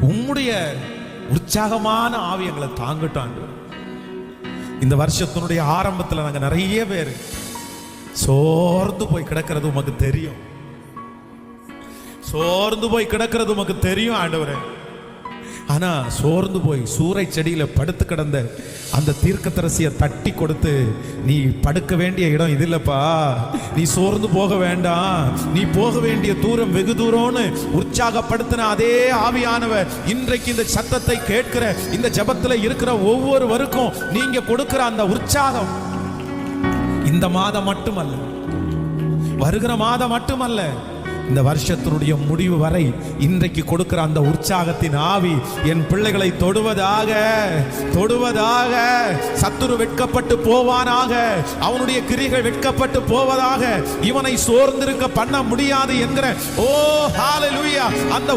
உம்முடைய உற்சாகமான ஆவி எங்களை தாங்கட்டாங்க. இந்த வருஷத்தினுடைய ஆரம்பத்தில் நாங்க நிறைய பேர் சோர்ந்து போய் கிடக்கிறது உமக்கு தெரியும். சோர்ந்து போய் கிடக்கிறது உமக்கு தெரியும் ஆண்டவரே. ஆனா சோர்ந்து போய் சூறை செடியில படுத்து கிடந்த அந்த தீர்க்கதரிசியை தட்டி கொடுத்து, நீ படுக்க வேண்டிய இடம் இது இல்லப்பா, நீ சோர்ந்து போக வேண்டாம், நீ போக வேண்டிய தூரம் வெகு தூரம்னு உற்சாகப்படுத்தின அதே ஆவியானவர் இன்றைக்கு இந்த சத்தத்தை கேட்கிற இந்த ஜெபத்துல இருக்கிற ஒவ்வொருவருக்கும் நீங்க கொடுக்கிற அந்த உற்சாகம் இந்த மாதம் மட்டுமல்ல, வருகிற மாதம் மட்டுமல்ல, இந்த வருஷத்தினுடைய முடிவு வரை இன்றைக்கு கொடுக்கிற அந்த உற்சாகத்தின் ஆவி என் பிள்ளைகளை தொடுவதாக தொடுவதாக. சத்துரு வெட்கப்பட்டு போவானாக, அவனுடைய கிரிகள் வெட்கப்பட்டு போவதாக. இவனை சோர்ந்திருக்க பண்ண முடியாது என்கிற ஓ ஹalleluya அந்த